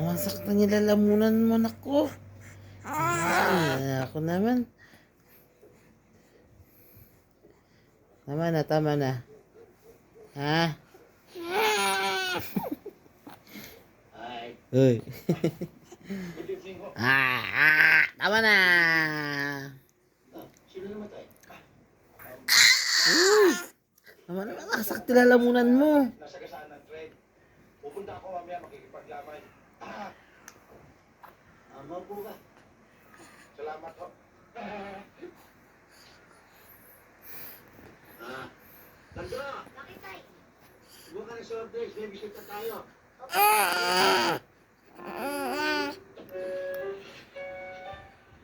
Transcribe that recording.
Masaktan niya lalamunan mo, nako. Ay, ako naman. Tama na. Ha? Uy. Tama na. Tama na, nakasakti lalamunan mo. Nasagasaan ng trade. Pupunta ako mamaya makikipaglamay. Maupo ka. Salamat ho. Sandra! Bakit, tay? Subukan ng short days, may bisita tayo. Okay.